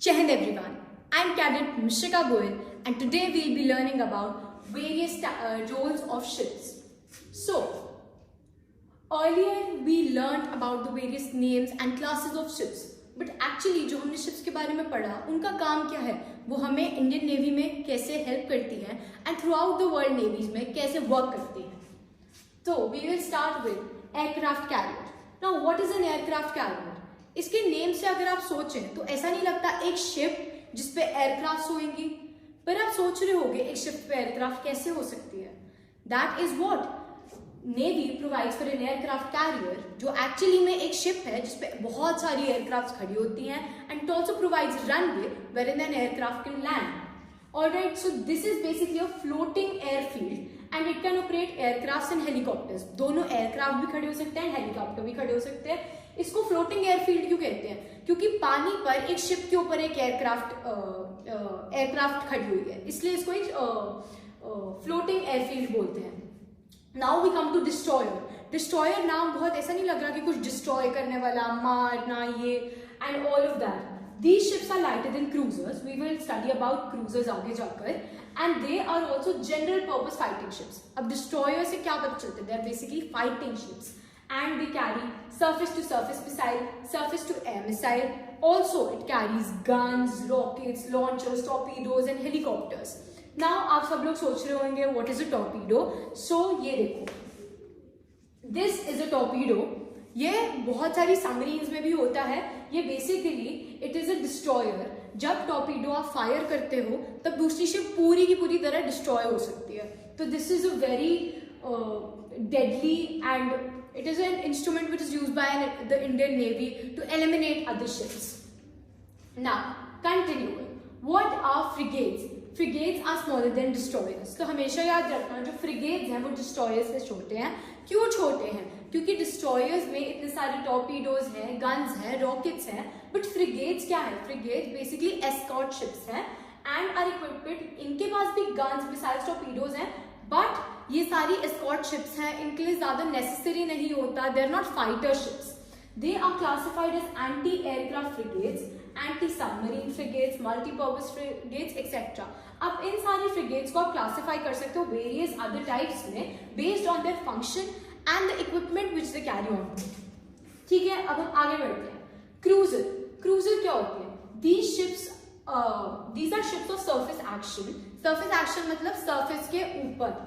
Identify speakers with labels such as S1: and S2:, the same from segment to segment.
S1: Chahand everyone, I'm Cadet Mishika Goel and today we'll be learning about various roles of ships. So, earlier we learned about the various names and classes of ships, but actually जो हमने ships के बारे में पढ़ा उनका काम क्या है, वो हमें इंडियन नेवी में कैसे हेल्प करती हैं and throughout the world navies में कैसे वर्क करती हैं. तो we will start with aircraft carrier. Now what is an aircraft carrier? इसके नेम से अगर आप सोचें तो ऐसा नहीं लगता एक शिप जिसपे एयरक्राफ्ट होंगी, पर आप सोच रहे होंगे एक शिप पे एयरक्राफ्ट कैसे हो सकती है. That is what navy provides for an aircraft carrier, जो एक्चुअली में एक शिप है जिसपे बहुत सारी एयरक्राफ्ट खड़ी होती हैं and it also provides runway where an aircraft can land. Alright, so this is basically a floating airfield and it can operate aircrafts and helicopters. दोनों एयरक्राफ्ट भी खड़े हो सकते हैं, हेलीकॉप्टर भी खड़े हो सकते हैं. इसको फ्लोटिंग एयरफील्ड क्यों कहते हैं? क्योंकि पानी पर एक शिप के ऊपर एक एयरक्राफ्ट खड़ी हुई है, इसलिए इसको एक फ्लोटिंग एयरफील्ड बोलते हैं. Now we come to destroyer. Destroyer नाम बहुत ऐसा नहीं लग रहा कि कुछ डिस्ट्रॉय करने वाला, मारना, ये and all of that. These ships are lighter than cruisers. We will study about cruisers आगे जाकर, and they are also general purpose fighting ships. अब destroyer से क्या पता चलता है? They are basically fighting ships, and they carry surface to surface missile, surface to air missile. Also, it carries guns, rockets, launchers, torpedoes, and helicopters. Now आप सब लोग सोच रहे होंगे what is a torpedo? So ये देखो, this is a torpedo. ये बहुत सारी सबमरीन्स में भी होता है. ये basically it is a destroyer. जब टॉर्पीडो आप फायर करते हो तब दूसरी शिप पूरी की पूरी तरह डिस्ट्रॉय हो सकती है. तो this is a very deadly and it is an instrument which is used by the Indian navy to eliminate other ships. Now continue. What are frigates? Frigates are smaller than destroyers. तो हमेशा याद रखना जो frigates हैं वो destroyers से छोटे हैं. क्यों छोटे हैं? क्योंकि डिस्ट्रॉयर्स में इतने सारे टॉर्पीडोज हैं, गन्स हैं, रॉकेट्स हैं, बट फ्रिगेट्स क्या है? फ्रिगेट्स बेसिकली एस्कॉर्ट शिप्स हैं एंड आर इक्विप्ड. इनके पास भी गन्स, मिसाइल्स, टॉर्पीडोज हैं, बट ये सारी एस्कॉर्ट शिप्स हैं, इनके लिए ज्यादा नेसेसरी नहीं होता. They are not fighter ships. They are classified as anti-aircraft frigates, anti-submarine frigates, multi-purpose frigates, etc. अब इन सारी frigates को आप classify कर सकते हो various other types में based on their function and the equipment which they carry on. ठीक है, अब हम आगे बढ़ते हैं. Cruiser. Cruiser क्या होती है? These are ships of surface action. Surface action मतलब surface के ऊपर,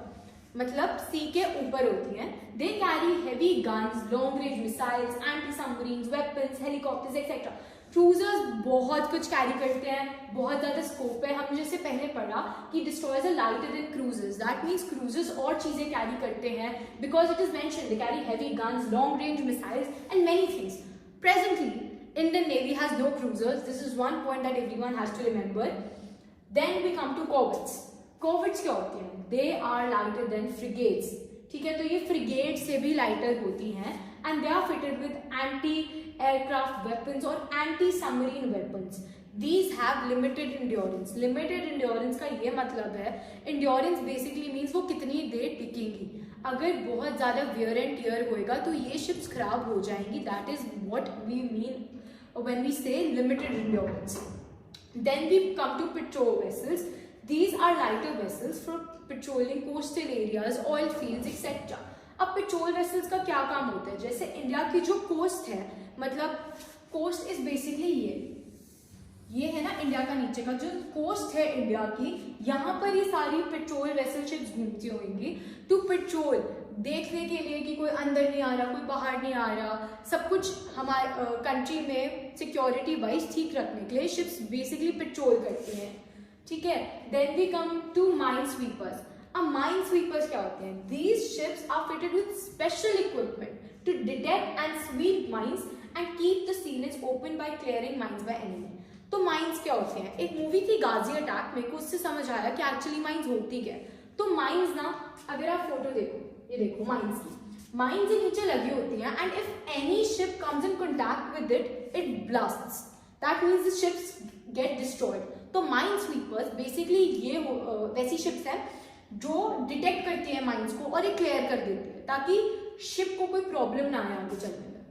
S1: मतलब सी के ऊपर होती हैं. दे carry heavy guns, long range missiles, anti submarines, weapons, helicopters etcetera. Cruisers बहुत कुछ कैरी करते हैं, बहुत ज्यादा स्कोप है. हमने जैसे पहले पढ़ा कि destroyers are lighter than cruisers. That means cruisers और चीजें कैरी करते हैं because it is mentioned they carry heavy guns, long range missiles and many things. Presently Indian navy has no cruisers. This is one point that everyone has to remember. Then we come to corvettes. Corvettes क्या होती हैं? They are lighter than frigates. ठीक है, तो ये frigate से भी lighter होती हैं and they are fitted with anti aircraft weapons और anti submarine weapons. These have limited endurance. Limited endurance का ये मतलब है, इंड्योरेंस बेसिकली मीन्स वो कितनी देर टिकेंगी. अगर बहुत ज्यादा वियर एंड टियर होएगा तो ये शिप्स खराब हो जाएंगी. That is what we mean when we say limited endurance. Then we come to patrol vessels. These are lighter vessels for patrolling coastal areas, oil fields, etc. अब patrol vessels का क्या काम होता है? जैसे इंडिया की जो कोस्ट है, मतलब कोस्ट इज बेसिकली ये है ना इंडिया का नीचे का जो कोस्ट है इंडिया की, यहाँ पर ये सारी पेट्रोल वेसल शिप्स घूमती होंगी टू पेट्रोल, देखने के लिए कि कोई अंदर नहीं आ रहा, कोई बाहर नहीं आ रहा, सब कुछ हमारे कंट्री में सिक्योरिटी वाइज ठीक रखने के लिए शिप्स बेसिकली पेट्रोल करती हैं. ठीक है. Then we come to mine sweepers. अब माइन स्वीपर्स क्या होते हैं? These ships are fitted with special equipment to detect and sweep mines and keep the sea lanes open by clearing mines by enemy. तो mines क्या होते हैं? एक movie थी गाजी अटैक, मेरे को उससे समझ आया कि एक्चुअली माइंस होती क्या है. तो माइंस ना, अगर आप फोटो देखो, ये देखो माइंस की, माइंस के नीचे लगी होती हैं and if any ship comes in contact with it, it blasts. That means the ships get destroyed. तो माइन स्वीपर्स बेसिकली ये वैसी शिप्स हैं जो डिटेक्ट करती है माइंस को और ये क्लियर कर देती है ताकि शिप को कोई प्रॉब्लम ना आए आगे चलने में.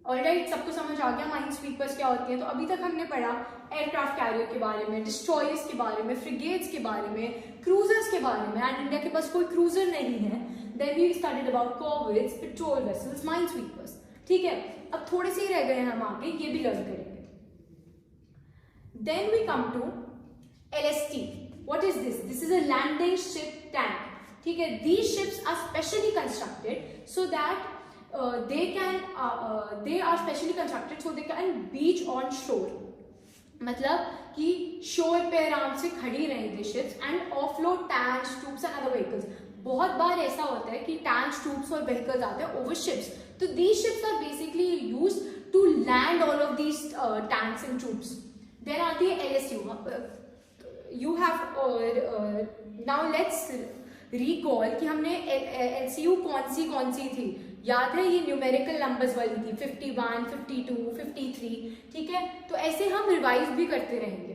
S1: ऑलराइट, सबको समझ आ गया माइन स्वीपर्स क्या होती है। तो अभी तक हमने पढ़ा एयरक्राफ्ट कैरियर के बारे में, डिस्ट्रॉयर्स के बारे में, फ्रिगेट्स के बारे में, क्रूजर्स के बारे में, एंड इंडिया के पास कोई क्रूजर नहीं है। Then we studied about corvettes, patrol vessels, mine sweepers. ठीक है, अब थोड़े से ही रह गए हैं हम आगे, ये भी लर्न करेंगे। Then we come to LST। What is this? This is a landing ship tank. ठीक है, these ships are specially constructed so that they are specially constructed so they can beach on shore। मतलब कि शोर पे आराम से खड़ी रहेंगी ships and offload tanks, tubes and other vehicles. बहुत बार ऐसा होता है कि टैंक्स, ट्यूब्स और व्हीकल्स आते हैं ओवर शिप्स, तो these ships are basically used to land all of these tanks and tubes. Then आती है LSU। You have now let's recall कि हमने LCU कौन सी थी, याद है? ये न्यूमेरिकल नंबर्स वाली थी, 51, 52, 53। ठीक है, तो ऐसे हम रिवाइज भी करते रहेंगे।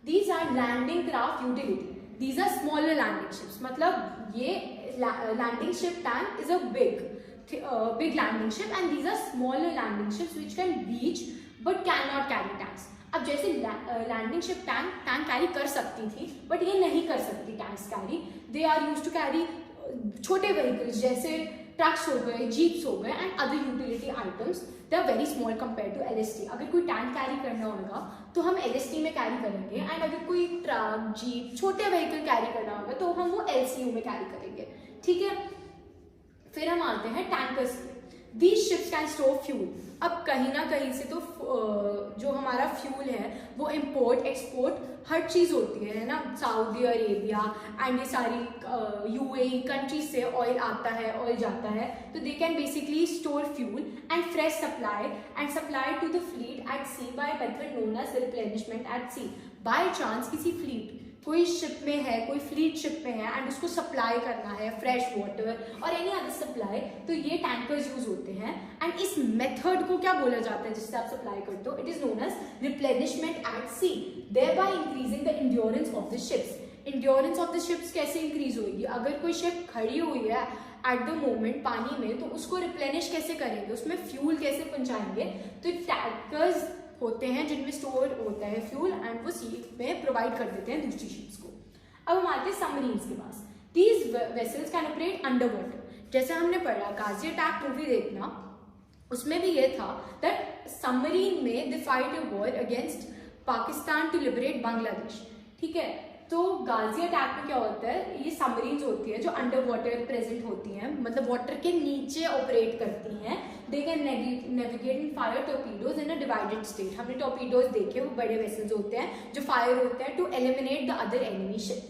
S1: These are landing craft utility, these are smaller landing ships. मतलब ये landing ship tank is a big landing ship and these are smaller landing ships which can beach but can not carry tanks. अब जैसे landing ship tank carry कर सकती थी but ये नहीं कर सकती tanks carry. They are used to carry छोटे व्हीकल्स जैसे ट्रक्स हो गए, जीप्स हो गए and other utility items. They are very small compare to LST। अगर कोई टैंक कैरी करना होगा तो हम LST में कैरी करेंगे, एंड अगर कोई ट्रक, जीप, छोटे व्हीकल कैरी करना होगा तो हम वो LCU में कैरी करेंगे। ठीक है, फिर हम आते हैं tankers. These ships can store fuel. अब कहीं ना कहीं से तो जो हमारा फ्यूल है वो इम्पोर्ट एक्सपोर्ट हर चीज़ होती है ना, सऊदी अरेबिया एंड ये सारी UAE कंट्रीज से ऑयल आता है, ऑयल जाता है, तो they can basically store fuel and fresh supply to the fleet at sea by method known as replenishment at sea. By chance किसी फ्लीट, कोई शिप में है, कोई फ्लीट शिप में है एंड उसको सप्लाई करना है फ्रेश वाटर और एनी अदर सप्लाई, तो ये टैंकर्स यूज होते हैं। एंड इस मेथड को क्या बोला जाता है जिससे आप सप्लाई करते हो? It is known as replenishment at sea, thereby increasing the endurance of the ships. Endurance of the ships कैसे इंक्रीज होगी? अगर कोई शिप खड़ी हुई है एट द मोमेंट पानी में, तो उसको रिप्लेनिश कैसे करेंगे, उसमें फ्यूल कैसे पहुंचाएंगे? तो टैंकर्स होते हैं जिनमें स्टोर होता है फ्यूल एंड वो सी में प्रोवाइड कर देते हैं दूसरी शिप्स को। अब हम आते हैं सबमरीन्स के पास। These vessels can operate under water. जैसे हमने पढ़ा गाजी अटैक मूवी देखना, उसमें भी ये था दैट सबमरीन में they fight a war against Pakistan to liberate Bangladesh. ठीक है, तो गाजी अटैक में क्या होता है, ये सबमरीन्स होती है जो अंडर वाटर प्रेजेंट होती हैं, मतलब वाटर के नीचे ऑपरेट करती हैं। They can navigate and fire torpedoes in a divided state. हमने टॉर्पीडोज देखे, वो बड़े वेसल्स होते हैं जो फायर होते हैं to eliminate the other enemy ship.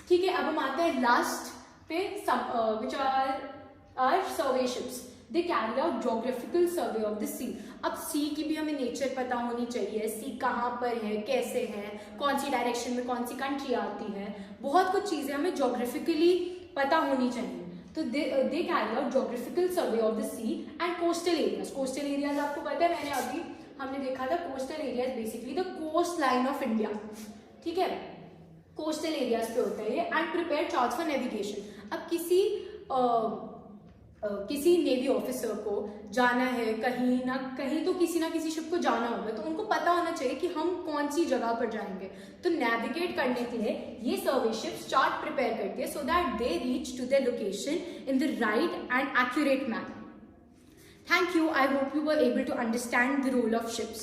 S1: ठीक है, अब हम आते हैं लास्ट पे, which are survey ships. They carry out geographical survey of the sea. अब सी की भी हमें नेचर पता होनी चाहिए, सी कहाँ पर है, कैसे है, कौन सी डायरेक्शन में कौन सी कंट्री आती है, बहुत कुछ चीज़ें हमें ज्योग्राफिकली पता होनी चाहिए। तो they carry out geographical survey of the sea and coastal areas. Coastal areas आपको पता है, हमने देखा था coastal areas basically the coast line of India. ठीक है, कोस्टल एरियाज पे होता है ये। And prepare charts for navigation. अब किसी नेवी ऑफिसर को जाना है कहीं ना कहीं, तो किसी ना किसी शिप को जाना होगा, तो उनको पता होना चाहिए कि हम कौन सी जगह पर जाएंगे। तो नेविगेट करने के लिए ये सर्वे शिप्स चार्ट प्रिपेयर करती है so that they reach to their location in the right and accurate manner. Thank you. I hope you were able to understand the role of ships.